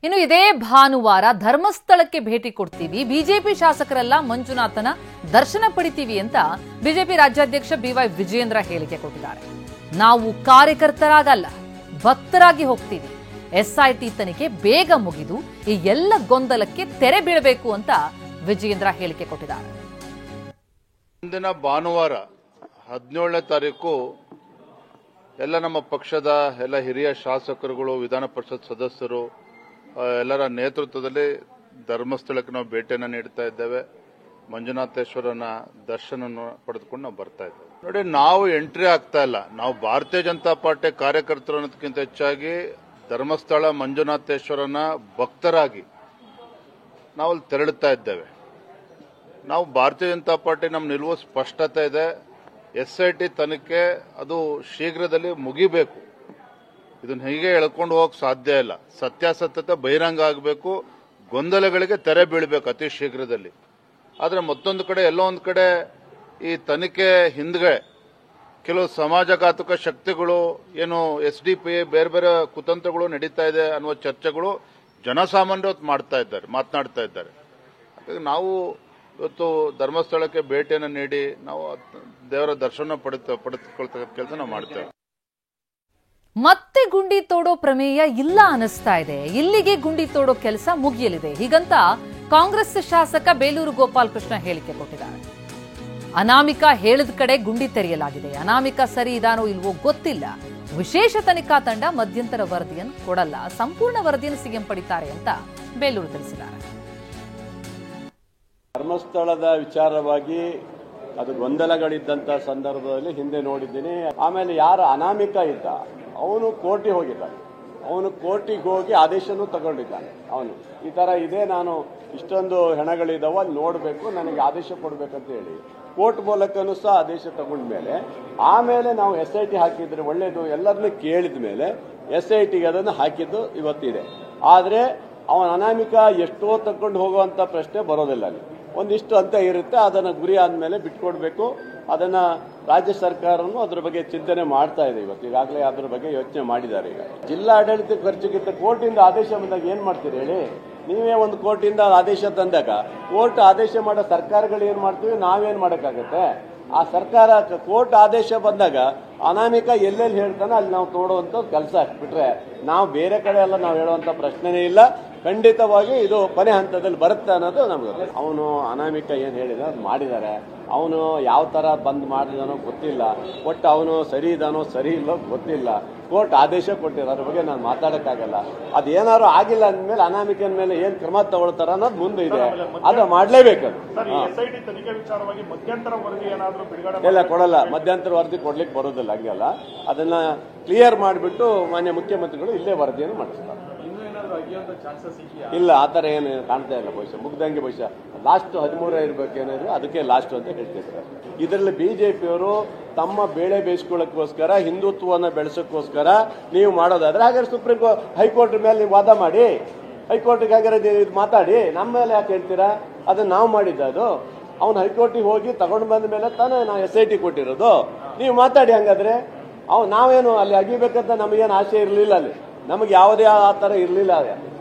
ಇನ್ನು ಇದೇ ಭಾನುವಾರ ಧರ್ಮಸ್ಥಳಕ್ಕೆ ಭೇಟಿ ಕೊಡ್ತೀವಿ, ಬಿಜೆಪಿ ಶಾಸಕರೆಲ್ಲ ಮಂಜುನಾಥನ ದರ್ಶನ ಪಡಿತೀವಿ ಅಂತ ಬಿಜೆಪಿ ರಾಜ್ಯಾಧ್ಯಕ್ಷ ಬಿವೈ ವಿಜಯೇಂದ್ರ ಹೇಳಿಕೆ ಕೊಟ್ಟಿದ್ದಾರೆ. ನಾವು ಕಾರ್ಯಕರ್ತರಾಗಲ್ಲ, ಭಕ್ತರಾಗಿ ಹೋಗ್ತೀವಿ. ಎಸ್ಐಟಿ ತನಿಖೆ ಬೇಗ ಮುಗಿದು ಈ ಎಲ್ಲ ಗೊಂದಲಕ್ಕೆ ತೆರೆ ಬೀಳಬೇಕು ಅಂತ ವಿಜಯೇಂದ್ರ ಹೇಳಿಕೆ ಕೊಟ್ಟಿದ್ದಾರೆ. ಮುಂದಿನ ಭಾನುವಾರ 17ನೇ ತಾರೀಕು ಎಲ್ಲ ನಮ್ಮ ಪಕ್ಷದ ಎಲ್ಲ ಹಿರಿಯ ಶಾಸಕರುಗಳು, ವಿಧಾನ ಪರಿಷತ್ ಸದಸ್ಯರು ಎಲ್ಲರ ನೇತೃತ್ವದಲ್ಲಿ ಧರ್ಮಸ್ಥಳಕ್ಕೆ ನಾವು ಭೇಟಿಯನ್ನು ನೀಡ್ತಾ ಇದ್ದೇವೆ. ಮಂಜುನಾಥೇಶ್ವರನ ದರ್ಶನ ಪಡೆದುಕೊಂಡು ನಾವು ಬರ್ತಾ ಇದ್ದೇವೆ. ನೋಡಿ, ನಾವು ಎಂಟ್ರಿ ಆಗ್ತಾ ಇಲ್ಲ. ನಾವು ಭಾರತೀಯ ಜನತಾ ಪಾರ್ಟಿ ಕಾರ್ಯಕರ್ತರು ಅನ್ನೋದಕ್ಕಿಂತ ಹೆಚ್ಚಾಗಿ ಧರ್ಮಸ್ಥಳ ಮಂಜುನಾಥೇಶ್ವರನ ಭಕ್ತರಾಗಿ ನಾವು ಅಲ್ಲಿ ತೆರಳುತ್ತಾ ಇದ್ದೇವೆ. ನಾವು ಭಾರತೀಯ ಜನತಾ ಪಾರ್ಟಿ ನಮ್ಮ ನಿಲುವು ಸ್ಪಷ್ಟತೆ ಇದೆ. ಎಸ್ಐಟಿ ತನಿಖೆ ಅದು ಶೀಘ್ರದಲ್ಲಿ ಮುಗಿಬೇಕು. ಇದನ್ನ ಹೀಗೆ ಎಳ್ಕೊಂಡು ಹೋಗಕ್ಕೆ ಸಾಧ್ಯ ಇಲ್ಲ. ಸತ್ಯಾಸತ್ಯತೆ ಬಹಿರಂಗ ಆಗಬೇಕು, ಗೊಂದಲಗಳಿಗೆ ತೆರೆ ಬೀಳಬೇಕು ಅತಿ ಶೀಘ್ರದಲ್ಲಿ. ಆದರೆ ಮತ್ತೊಂದು ಕಡೆ ಎಲ್ಲೋ ಒಂದು ಕಡೆ ಈ ತನಿಖೆ ಹಿಂದ್ಗಡೆ ಕೆಲವು ಸಮಾಜಘಾತಕ ಶಕ್ತಿಗಳು, ಏನು SDP ಬೇರೆ ಬೇರೆ ಕುತಂತ್ರಗಳು ನಡೀತಾ ಇದೆ ಅನ್ನುವ ಚರ್ಚೆಗಳು ಜನಸಾಮಾನ್ಯರು ಮಾತನಾಡ್ತಾ ಇದ್ದಾರೆ. ಹಾಗಾಗಿ ನಾವು ಇವತ್ತು ಧರ್ಮಸ್ಥಳಕ್ಕೆ ಭೇಟಿಯನ್ನು ನೀಡಿ ನಾವು ದೇವರ ದರ್ಶನ ಪಡೆದುಕೊಳ್ತಕ್ಕಂಥ ಕೆಲಸ ನಾವು ಮಾಡ್ತೇವೆ. ಮತ್ತೆ ಗುಂಡಿ ತೋಡೋ ಪ್ರಮೇಯ ಇಲ್ಲ ಅನಿಸ್ತಾ ಇದೆ. ಇಲ್ಲಿಗೆ ಗುಂಡಿ ತೋಡೋ ಕೆಲಸ ಮುಗಿಯಲಿದೆ, ಹೀಗಂತ ಕಾಂಗ್ರೆಸ್ ಶಾಸಕ ಬೇಲೂರು ಗೋಪಾಲಕೃಷ್ಣ ಹೇಳಿಕೆ ಕೊಟ್ಟಿದ್ದಾರೆ. ಅನಾಮಿಕಾ ಹೇಳಿದ ಕಡೆ ಗುಂಡಿ ತೆರೆಯಲಾಗಿದೆ. ಅನಾಮಿಕಾ ಸರಿ ಇದಾನೋ ಇಲ್ವೋ ಗೊತ್ತಿಲ್ಲ. ವಿಶೇಷ ತನಿಖಾ ತಂಡ ಮಧ್ಯಂತರ ವರದಿಯನ್ನು ಕೊಡಲ್ಲ, ಸಂಪೂರ್ಣ ವರದಿಯನ್ನು ಸಿಎಂ ಪಡಿತಾರೆ ಅಂತ ಬೇಲೂರು ತಿಳಿಸಿದ್ದಾರೆ. ಧರ್ಮಸ್ಥಳದ ವಿಚಾರವಾಗಿ ಅದು ಗೊಂದಲಗಳಿದ್ದಂಥ ಸಂದರ್ಭದಲ್ಲಿ ಹಿಂದೆ ನೋಡಿದ್ದೀನಿ. ಆಮೇಲೆ ಯಾರು ಅನಾಮಿಕ ಇದ್ದ ಅವನು ಕೋರ್ಟಿಗೆ ಹೋಗಿದ್ದಾನೆ. ಅವನು ಕೋರ್ಟಿಗೆ ಹೋಗಿ ಆದೇಶನೂ ತಗೊಂಡಿದ್ದಾನೆ. ಅವನು ಈ ಥರ ಇದೆ, ನಾನು ಇಷ್ಟೊಂದು ಹೆಣಗಳಿದಾವ ಅಲ್ಲಿ ನೋಡಬೇಕು, ನನಗೆ ಆದೇಶ ಕೊಡಬೇಕಂತ ಹೇಳಿ ಕೋರ್ಟ್ ಮೂಲಕನೂ ಸಹ ಆದೇಶ ತಗೊಂಡ್ಮೇಲೆ ಆಮೇಲೆ ನಾವು SIT ಹಾಕಿದ್ರೆ ಒಳ್ಳೇದು ಎಲ್ಲರನ್ನೂ ಕೇಳಿದ ಮೇಲೆ SITಗೆ ಅದನ್ನು ಹಾಕಿದ್ದು ಇವತ್ತಿದೆ. ಆದರೆ ಅವನ ಅನಾಮಿಕ ಎಷ್ಟೋ ತಗೊಂಡು ಹೋಗುವಂಥ ಪ್ರಶ್ನೆ ಬರೋದಿಲ್ಲ. ಅಲ್ಲಿ ಒಂದಿಷ್ಟು ಅಂತ ಇರುತ್ತೆ, ಅದನ್ನು ಗುರಿ ಆದಮೇಲೆ ಬಿಟ್ಕೊಡ್ಬೇಕು. ಅದನ್ನು ರಾಜ್ಯ ಸರ್ಕಾರನೂ ಅದ್ರ ಬಗ್ಗೆ ಚಿಂತನೆ ಮಾಡ್ತಾ ಇದೆ. ಇವತ್ತು ಈಗಾಗಲೇ ಅದ್ರ ಬಗ್ಗೆ ಯೋಚನೆ ಮಾಡಿದ್ದಾರೆ. ಈಗ ಜಿಲ್ಲಾ ಆಡಳಿತ ಖರ್ಚಿಗಿಂತ ಕೋರ್ಟಿಂದ ಆದೇಶ ಬಂದಾಗ ಏನು ಮಾಡ್ತೀರಿ ಹೇಳಿ? ನೀವೇ ಒಂದು ಕೋರ್ಟಿಂದ ಆದೇಶ ತಂದಾಗ ಕೋರ್ಟ್ ಆದೇಶ ಮಾಡೋ ಸರ್ಕಾರಗಳು ಏನು ಮಾಡ್ತೀವಿ, ನಾವೇನು ಮಾಡೋಕ್ಕಾಗತ್ತೆ? ಆ ಸರ್ಕಾರ ಕೋರ್ಟ್ ಆದೇಶ ಬಂದಾಗ ಅನಾಮಿಕ ಎಲ್ಲೆಲ್ಲಿ ಹೇಳ್ತಾನೆ ಅಲ್ಲಿ ನಾವು ತೋಡುವಂಥ ಕೆಲಸ ಬಿಟ್ರೆ ನಾವು ಬೇರೆ ಕಡೆ ಎಲ್ಲ ನಾವು ಹೇಳುವಂಥ ಪ್ರಶ್ನೆನೇ ಇಲ್ಲ. ಖಂಡಿತವಾಗಿ ಇದು ಕೊನೆ ಹಂತದಲ್ಲಿ ಬರುತ್ತೆ ಅನ್ನೋದು ನಮ್ಗೆ. ಅವನು ಅನಾಮಿಕ ಏನು ಹೇಳಿದ ಅದು ಮಾಡಿದ್ದಾರೆ. ಅವನು ಯಾವ ಥರ ಬಂದ್ ಮಾಡಿದಾನೋ ಗೊತ್ತಿಲ್ಲ. ಒಟ್ಟು ಅವನು ಸರಿ ಇದಾನೋ ಸರಿ ಇಲ್ಲೋ ಗೊತ್ತಿಲ್ಲ. ಕೋರ್ಟ್ ಆದೇಶ ಕೊಟ್ಟಿರೋ ಅದ್ರ ಬಗ್ಗೆ ನಾನು ಮಾತಾಡೋಕ್ಕಾಗಲ್ಲ. ಅದೇನಾದ್ರು ಆಗಿಲ್ಲ ಅಂದಮೇಲೆ ಅನಾಮಿಕನ ಮೇಲೆ ಏನು ಕ್ರಮ ತಗೊಳ್ತಾರ ಅನ್ನೋದು ಮುಂದೆ ಇದೆ, ಅದು ಮಾಡಲೇಬೇಕು. ಇಲ್ಲ, ಕೊಡಲ್ಲ. ಮಧ್ಯಂತರ ವರದಿ ಕೊಡ್ಲಿಕ್ಕೆ ಬರೋದಿಲ್ಲ, ಹಂಗೆಲ್ಲ. ಅದನ್ನ ಕ್ಲಿಯರ್ ಮಾಡಿಬಿಟ್ಟು ಮಾನ್ಯ ಮುಖ್ಯಮಂತ್ರಿಗಳು ಇಲ್ಲೇ ವರದಿಯನ್ನು ಮಾಡಿಸ್ತಾರೆ. ಇಲ್ಲ, ಆ ಥರ ಏನು ಕಾಣ್ತಾ ಇಲ್ಲ. ಬಹುಶಃ ಮುಗ್ದಂಗೆ ಬಹುಶಃ ಲಾಸ್ಟ್ 13 ಇರ್ಬೇಕೇನಾದ್ರು, ಅದಕ್ಕೆ ಲಾಸ್ಟ್ ಅಂತ ಹೇಳ್ತಿದ್ದಾರೆ. ಇದರಲ್ಲಿ BJPಯವರು ತಮ್ಮ ಬೇಳೆ ಬೇಯಿಸ್ಕೊಳ್ಳೋಕ್ಕೋಸ್ಕರ, ಹಿಂದುತ್ವವನ್ನು ಬೆಳೆಸೋಕ್ಕೋಸ್ಕರ ನೀವು ಮಾಡೋದಾದ್ರೆ ಹಾಗಾದ್ರೆ ಸುಪ್ರೀಂ ಕೋರ್ಟ್ ಹೈಕೋರ್ಟ್ ಮೇಲೆ ನೀವು ವಾದ ಮಾಡಿ, ಹೈಕೋರ್ಟ್ಗೆ ಹಾಗಾದ್ರೆ ಇದು ಮಾತಾಡಿ. ನಮ್ಮ ಮೇಲೆ ಯಾಕೆ ಹೇಳ್ತೀರಾ? ಅದನ್ನ ನಾವು ಮಾಡಿದ್ದು. ಅವ್ನು ಹೈಕೋರ್ಟಿಗೆ ಹೋಗಿ ತಗೊಂಡು ಬಂದ ಮೇಲೆ ತಾನೇ ನಾವು SIT ಕೊಟ್ಟಿರೋದು. ನೀವು ಮಾತಾಡಿ. ಹಂಗಾದ್ರೆ ನಾವೇನು ಅಲ್ಲಿ ಅಗಿಬೇಕಂತ ನಮಗೇನು ಆಸೆ ಇರಲಿಲ್ಲ. ಅಲ್ಲಿ ನಮಗೆ ಯಾವುದೇ ಆ ಥರ ಇರಲಿಲ್ಲ.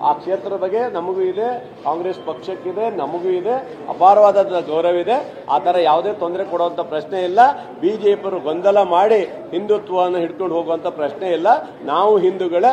ಆ ಕ್ಷೇತ್ರದ ಬಗ್ಗೆ ನಮಗೂ ಇದೆ, ಕಾಂಗ್ರೆಸ್ ಪಕ್ಷಕ್ಕಿದೆ, ನಮಗೂ ಇದೆ, ಅಪಾರವಾದ ಗೌರವ ಇದೆ. ಆ ಥರ ಯಾವುದೇ ತೊಂದರೆ ಕೊಡುವಂಥ ಪ್ರಶ್ನೆ ಇಲ್ಲ. BJPಯವರು ಗೊಂದಲ ಮಾಡಿ ಹಿಂದುತ್ವವನ್ನು ಹಿಡ್ಕೊಂಡು ಹೋಗುವಂಥ ಪ್ರಶ್ನೆ ಇಲ್ಲ. ನಾವು ಹಿಂದೂಗಳ